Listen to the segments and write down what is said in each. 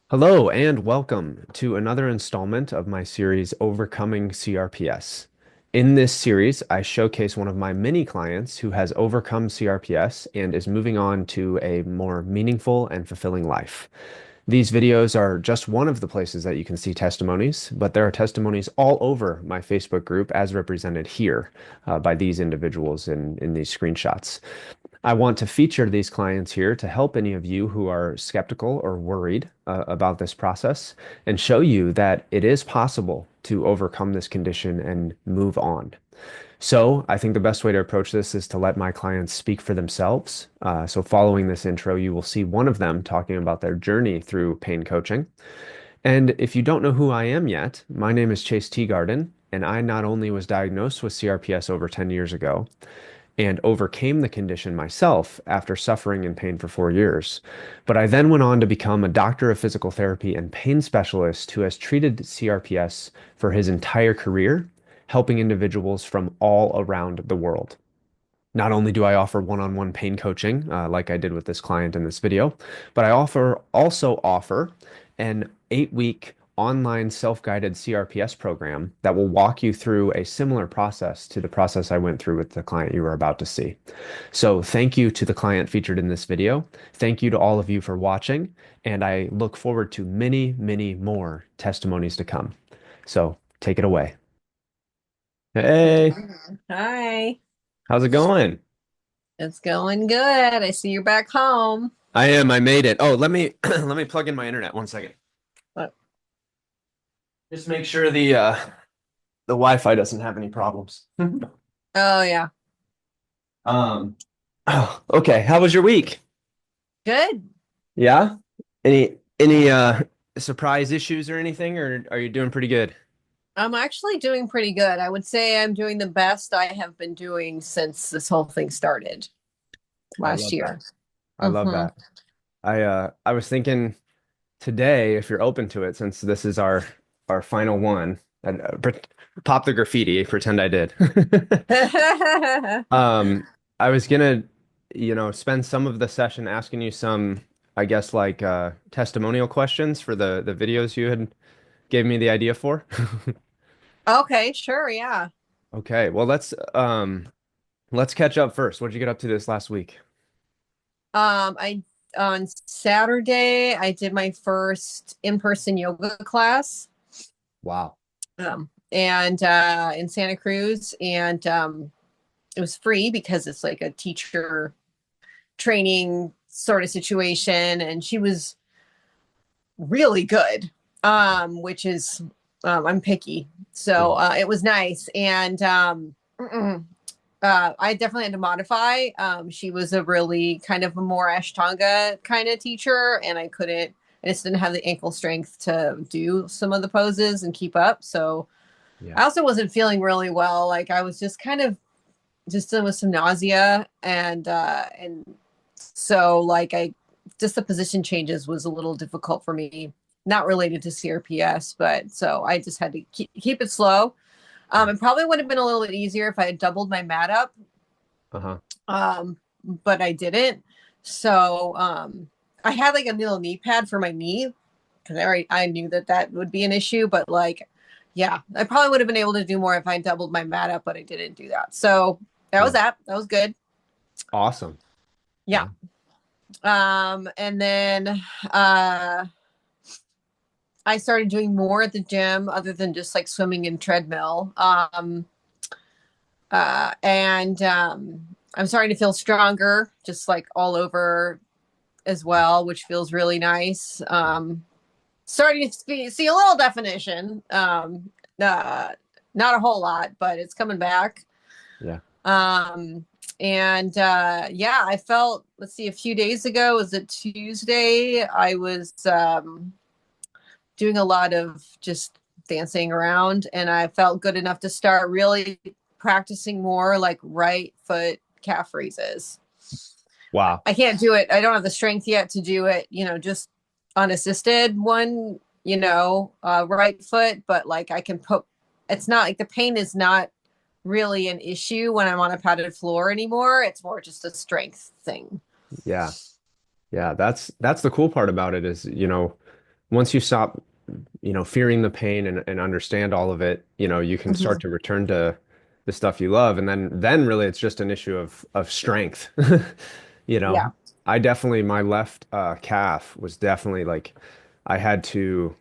Hello and welcome to another installment of my series Overcoming CRPS. In this series, I showcase one of my many clients who has overcome CRPS and is moving on to a more meaningful and fulfilling life. These videos are just one of the places that you can see testimonies, but there are testimonies all over my Facebook group as represented here by these individuals in these screenshots. I want to feature these clients here to help any of you who are skeptical or worried about this process and show you that it is possible to overcome this condition and move on. So I think the best way to approach this is to let my clients speak for themselves. So following this intro, you will see one of them talking about their journey through pain coaching. And if you don't know who I am yet, my name is Chase Teagarden, and I not only was diagnosed with CRPS over 10 years ago, and overcame the condition myself after suffering in pain for 4 years. But I then went on to become a doctor of physical therapy and pain specialist who has treated CRPS for his entire career, helping individuals from all around the world. Not only do I offer one-on-one pain coaching, like I did with this client in this video, but I also offer an 8-week online self-guided CRPS program that will walk you through a similar process to the process I went through with the client you are about to see. So thank you to the client featured in this video. Thank you to all of you for watching, and I look forward to many, many more testimonies to come. So take it away. Hey, Hi, how's it going? it's going good. I see you're back home. I am. I made it. Oh, let me let me plug in my internet 1 second. Oh, Just make sure the Wi-Fi doesn't have any problems. oh, yeah, Um, oh, okay. How was your week? good. Yeah? Any surprise issues or anything, or are you doing pretty good? I'm actually doing pretty good. I would say I'm doing the best I have been doing since this whole thing started I last love that. year. I love Hmm. that. I was thinking today, if you're open to it, since this is our final one, and pop the graffiti, pretend I did. I was gonna, spend some of the session asking you some, I guess, like testimonial questions for the videos you had gave me the idea for. Okay, sure, yeah. Okay, well let's catch up first. What did you get up to this last week? I on Saturday I did my first in-person yoga class. Wow. And in Santa Cruz, and it was free because it's like a teacher training sort of situation, and she was really good, which is I'm picky, so Yeah. it was nice, and I definitely had to modify. She was a really kind of a more Ashtanga kind of teacher, and I just didn't have the ankle strength to do some of the poses and keep up. So Yeah. I also wasn't feeling really well. Like I was just kind of just dealing with some nausea, and so like I just the position changes was a little difficult for me, not related to CRPS, but so I just had to keep it slow. It probably would have been a little bit easier if I had doubled my mat up, Uh-huh. but I didn't. So I had like a little knee pad for my knee because I knew that that would be an issue, but like, yeah, I probably would have been able to do more if I doubled my mat up, but I didn't do that. So that was Yeah. that. That was good. Awesome. Yeah. Yeah. And then uh I started doing more at the gym other than just like swimming and treadmill. And I'm starting to feel stronger, just like all over as well, which feels really nice. Starting to see a little definition. Uh, Not a whole lot, but it's coming back. Yeah. Um, and yeah, I felt, let's see, a few days ago, was it Tuesday? I was doing a lot of just dancing around, and I felt good enough to start really practicing more like right foot calf raises. Wow. I can't do it. I don't have the strength yet to do it, just unassisted one, right foot, but like I can put, it's not like the pain is not really an issue when I'm on a padded floor anymore. It's more just a strength thing. Yeah. Yeah. That's the cool part about it is, once you stop, fearing the pain and understand all of it, you can start Mhm. to return to the stuff you love. And then really it's just an issue of strength. You know, Yeah. I definitely, my left calf was definitely like, I had to,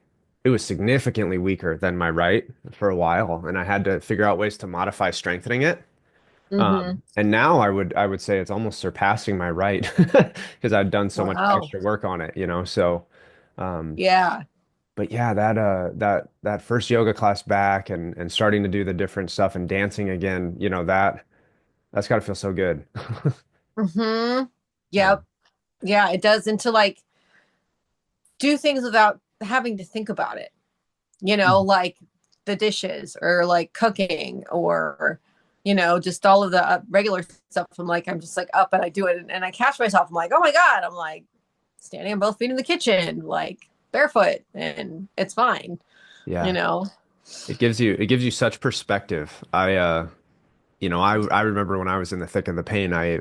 it was significantly weaker than my right for a while. And I had to figure out ways to modify strengthening it. Hmm. And now I would say it's almost surpassing my right because I've done so much Wow. extra work on it, so um Yeah. but yeah, that first yoga class back and starting to do the different stuff and dancing again, that's got to feel so good. Hmm. Yeah. Yep. Yeah, it does. And to like do things without having to think about it, like the dishes or like cooking or, just all of the regular stuff. I'm just like up and I do it and I catch myself. I'm like, oh my God. I'm like standing on both feet in the kitchen, like barefoot, and it's fine, you Yeah. know? It gives you such perspective. I remember when I was in the thick of the pain, I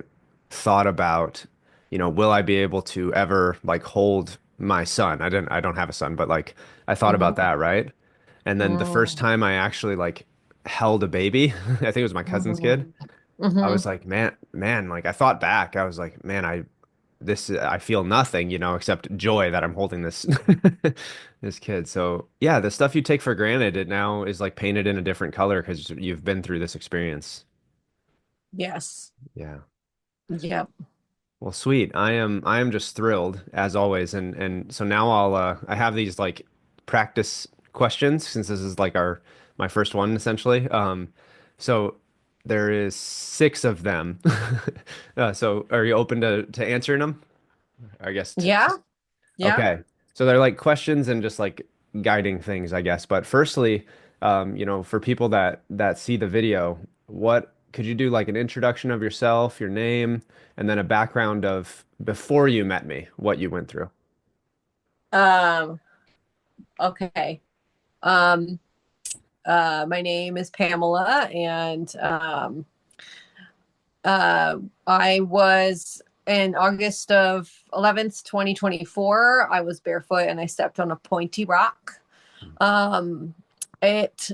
thought about, will I be able to ever like hold my son? I don't have a son, but like I thought about Hmm. that, right? And then the first Hmm. time I actually like held a baby, I think it was my cousin's kid. Hmm. I Hmm. was like, man, like I thought back. I was like, man, I feel nothing, except joy that I'm holding this this kid. So yeah, the stuff you take for granted, it now is like painted in a different color because you've been through this experience. Yes. Yeah. Yep. Well, sweet. I am just thrilled as always, and so now I have these like practice questions since this is like our my first one essentially. So there is six of them. So are you open to answering them? I guess. Yeah. Yeah. Okay. So they're like questions and just like guiding things, I guess. But firstly, for people that see the video, what could you do like an introduction of yourself, your name, and then a background of before you met me, what you went through? um okay. um my name is Pamela, and uh I was in August of 11th 2024. I was barefoot and I stepped on a pointy rock. It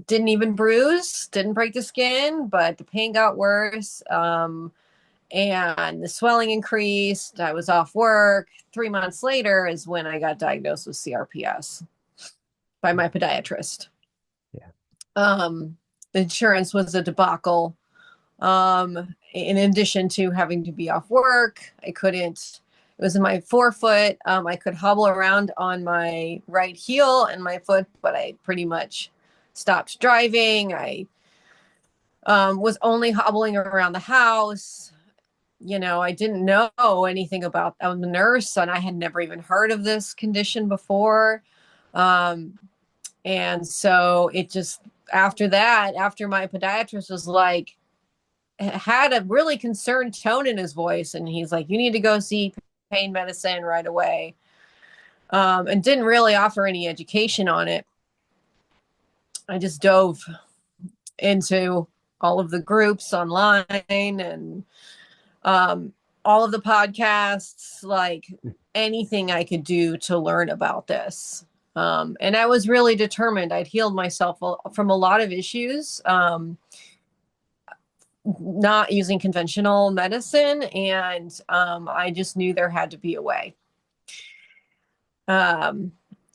didn't even bruise, didn't break the skin, but the pain got worse. And the swelling increased. I was off work. 3 months later is when I got diagnosed with CRPS by my podiatrist. Yeah. The insurance was a debacle. In addition to having to be off work, I couldn't. It was in my forefoot. I could hobble around on my right heel and my foot, but I pretty much stopped driving. I was only hobbling around the house. I didn't know anything about. I'm a nurse, and I had never even heard of this condition before. Um, and so it just after that, after my podiatrist was like, had a really concerned tone in his voice, and he's like, "You need to go see pain medicine right away," and didn't really offer any education on it. I just dove into all of the groups online and um, all of the podcasts, like anything I could do to learn about this. And I was really determined. I'd healed myself from a lot of issues, not using conventional medicine, and I just knew there had to be a way. Um,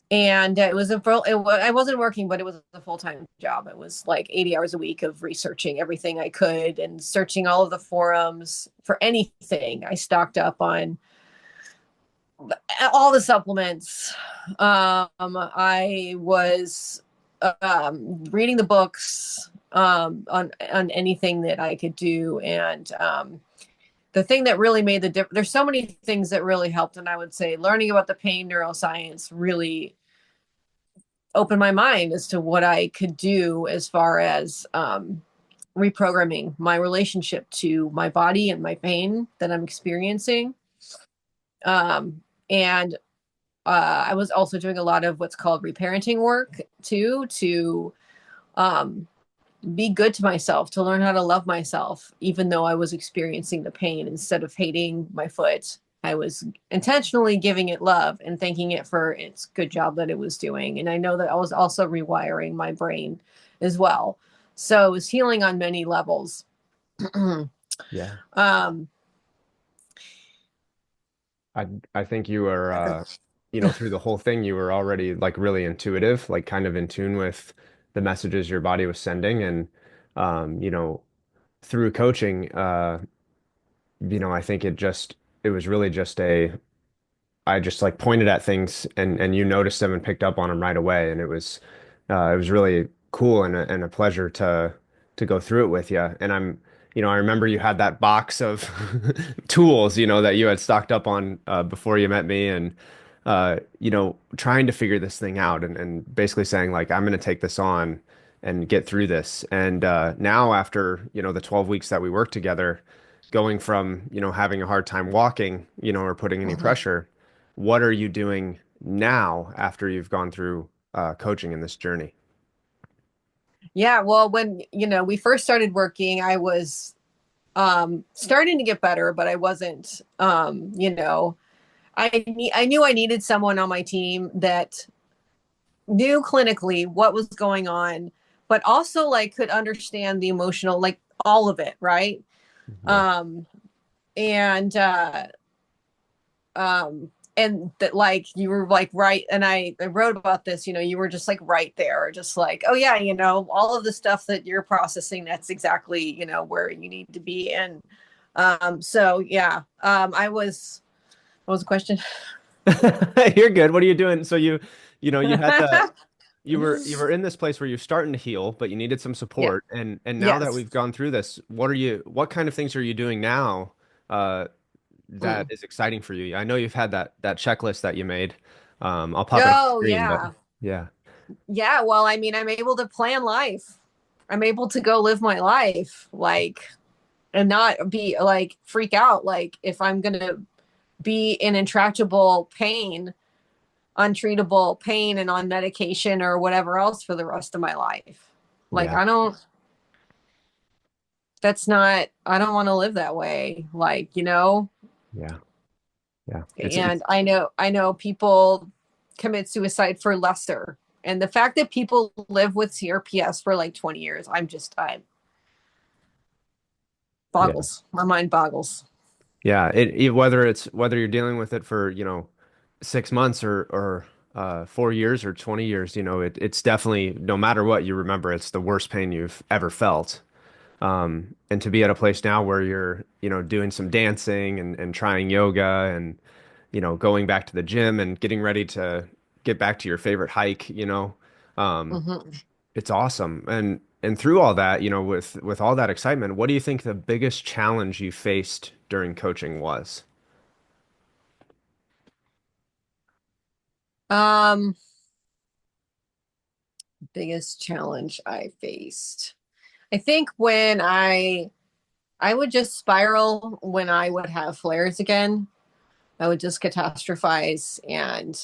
and it was I wasn't working, but it was a full-time job. It was like 80 hours a week of researching everything I could and searching all of the forums for anything. I stocked up on all the supplements. I was reading the books on anything that I could do, and the thing that really made the difference. There's so many things that really helped, and I would say learning about the pain neuroscience really opened my mind as to what I could do as far as reprogramming my relationship to my body and my pain that I'm experiencing. And I was also doing a lot of what's called reparenting work too, to um, be good to myself, to learn how to love myself, even though I was experiencing the pain instead of hating my foot. I was intentionally giving it love and thanking it for its good job that it was doing. And I know that I was also rewiring my brain as well. So it was healing on many levels. Yeah. um, I I think you were through the whole thing you were already like really intuitive, like kind of in tune with the messages your body was sending and through coaching I think it was really just a I just like pointed at things and you noticed them and picked up on them right away and it was really cool and a pleasure to go through it with you and I remember you had that box of tools that you had stocked up on before you met me and trying to figure this thing out and basically saying like I'm going to take this on and get through this and now after the 12 weeks that we worked together going from having a hard time walking or putting any pressure what are you doing now after you've gone through coaching in this journey? yeah, well, when we first started working, I was starting to get better, but I wasn't. I knew I needed someone on my team that knew clinically what was going on, but also like could understand the emotional, like all of it, right? Yeah. Um, and and that like you were like right, and I wrote about this. You were just like right there, just like, oh yeah, all of the stuff that you're processing, that's exactly where you need to be. And so yeah, I was. What was the question? You're good. What are you doing? So you had you were in this place where you're starting to heal, but you needed some Yeah. support. And now that Yes. we've gone through this, what kind of things are you doing now uh that Mm. is exciting for you? I know you've had that checklist that you made. I'll pop it on the Oh screen, but yeah. yeah. Yeah, well, I mean, I'm able to plan life. I'm able to go live my life, like, and not be like freak out. Like, if I'm going to be in intractable pain, untreatable pain, and on medication or whatever else for the rest of my life. Like, Yeah. I don't want to live that way. Like, Yeah. Yeah. and I know people commit suicide for lesser. And the fact that people live with CRPS for like 20 years, I Yeah. boggles. My mind boggles. Yeah, whether you're dealing with it for, 6 months or 4 years or 20 years, it's definitely no matter what you remember, it's the worst pain you've ever felt. And to be at a place now where you're, doing some dancing and trying yoga and, going back to the gym and getting ready to get back to your favorite hike, um, Hmm. it's awesome. And through all that, with all that excitement, what do you think the biggest challenge you faced during coaching was? Um, Biggest challenge I faced. I think when I would just spiral when I would have flares again. I would just catastrophize, and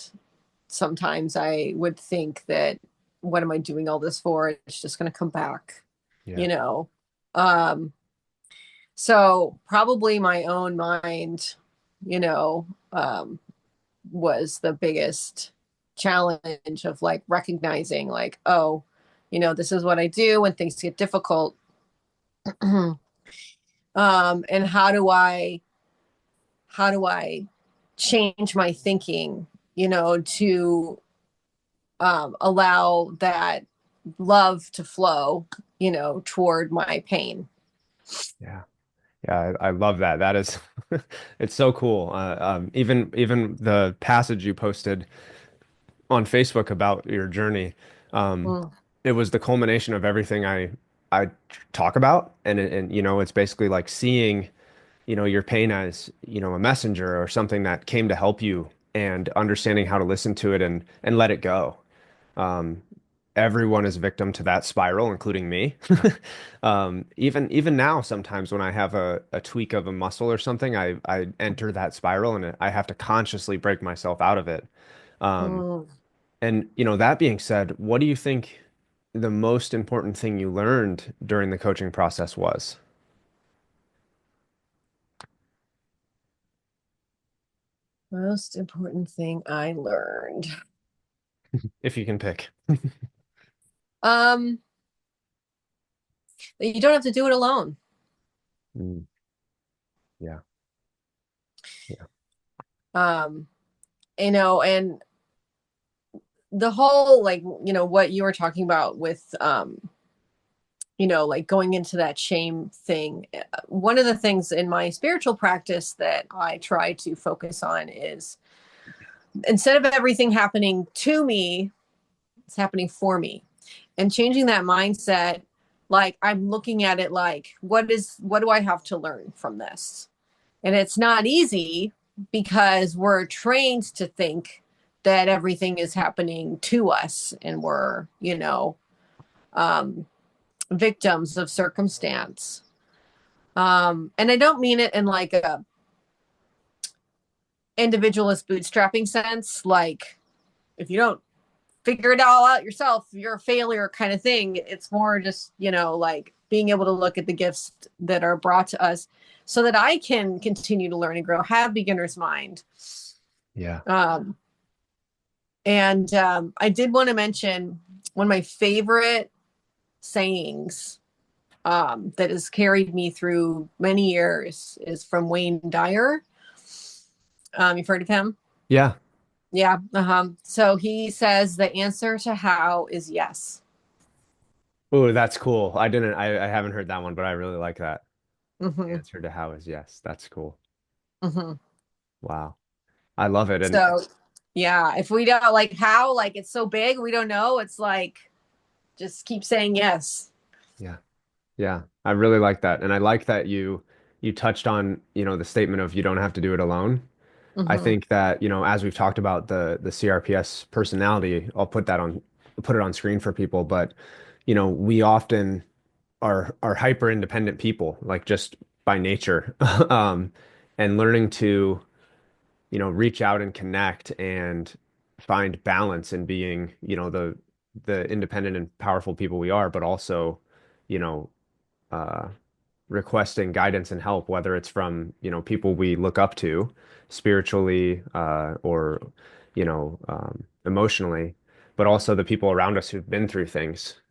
sometimes I would think that what am I doing all this for? It's just going to come back, Yeah. you know. Um so probably my own mind, you know, was the biggest challenge of like recognizing like, oh, this is what I do when things get difficult. And how do I change my thinking, to allow that love to flow, toward my pain. Yeah. Yeah, I love that. That is, it's so cool. Even the passage you posted on Facebook about your journey, um, Mm. it was the culmination of everything I talk about, and it's basically like seeing, your pain as, a messenger or something that came to help you, and understanding how to listen to it and let it go. Um, Everyone is victim to that spiral, including me. Even now, sometimes when I have a tweak of a muscle or something, I enter that spiral and I have to consciously break myself out of it. Um, Mm. and that being said, what do you think the most important thing you learned during the coaching process was? Most important thing I learned. if you can pick. Um, that you don't have to do it alone. Mm, yeah. Yeah. Um, and the whole like, what you were talking about with like going into that shame thing. One of the things in my spiritual practice that I try to focus on is instead of everything happening to me, it's happening for me. And changing that mindset, like I'm looking at it like, what do I have to learn from this? And it's not easy because we're trained to think that everything is happening to us and we're, um, victims of circumstance. And I don't mean it in like a individualist bootstrapping sense, like if you don't figure it all out yourself, you're a failure kind of thing. It's more just, like being able to look at the gifts that are brought to us so that I can continue to learn and grow, have beginner's mind. Yeah. Um, and I did want to mention one of my favorite sayings that has carried me through many years is from Wayne Dyer. You've heard of him? Yeah. Yeah. So he says the answer to how is yes. Oh, that's cool. I haven't heard that one, but I really like that. The Hmm. answer to how is yes. That's cool. Hmm. Wow. I love it. And So, yeah, if we don't like how, like it's so big, we don't know. It's like just keep saying yes. yeah. Yeah. I really like that. And I like that you touched on, the statement of you don't have to do it alone. I Hmm. think that, as we've talked about the CRPS personality, put it on screen for people, but we often are hyper independent people, like just by nature. Um, and learning to, reach out and connect and find balance in being, the independent and powerful people we are, but also, you know, uh requesting guidance and help, whether it's from, people we look up to spiritually, or, emotionally, but also the people around us who've been through things.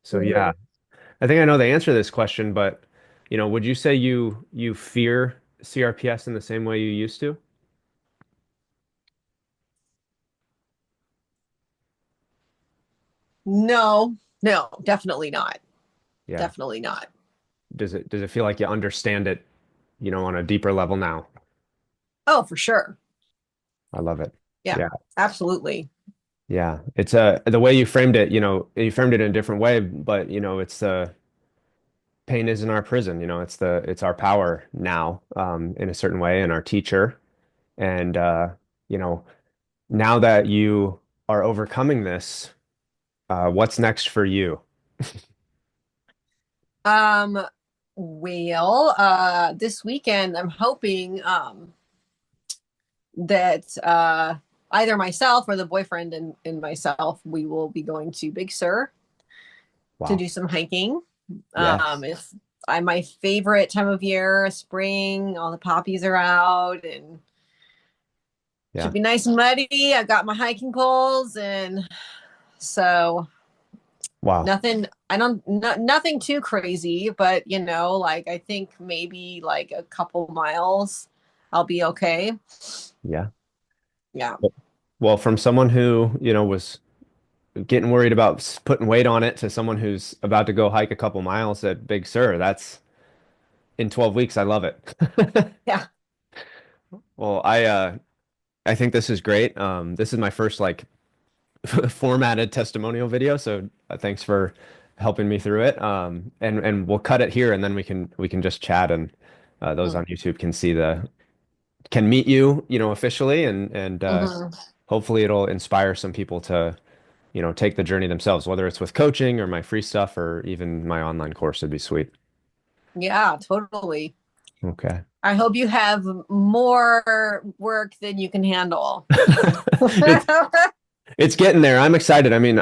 So Hmm. yeah, I think I know the answer to this question, but, would you say you fear CRPS in the same way you used to? No, no, definitely not. Yeah. Definitely not. Does it feel like you understand it, on a deeper level now? Oh, for sure. I love it. Yeah, Yeah. absolutely. Yeah. It's the way you framed it in a different way, but it's pain isn't our prison, it's our power now, in a certain way, and our teacher. And you know, now that you are overcoming this, what's next for you? Um, well, this weekend I'm hoping that either myself or the boyfriend and myself, we will be going to Big Sur to Wow. do some hiking. Yes. It's my favorite time of year, spring, all the poppies are out and should Yeah. be nice and muddy. I got my hiking poles and so Wow. nothing I don't no, nothing too crazy, but like I think maybe like a couple miles I'll be okay. Yeah. Yeah. Well, from someone who, was getting worried about putting weight on it to someone who's about to go hike a couple miles at Big Sur, that's in 12 weeks. I love it. Yeah. Well, I think this is great. This is my first like formatted testimonial video, so thanks for helping me through it. And we'll cut it here, and then we can just chat, and those on YouTube can meet you, officially, and Mm-hmm. hopefully it'll inspire some people to, take the journey themselves, whether it's with coaching or my free stuff or even my online course. It'd be sweet. Yeah, totally. Okay. I hope you have more work than you can handle. It's it's getting there. I'm excited. I mean,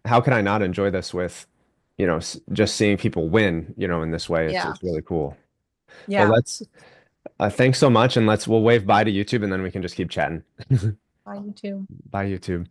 how can I not enjoy this with, just seeing people win, in this way. It's Yeah. it's really cool. Well, Yeah. Thanks so much, and we'll wave bye to YouTube, and then we can just keep chatting. Bye, you too. Bye, YouTube.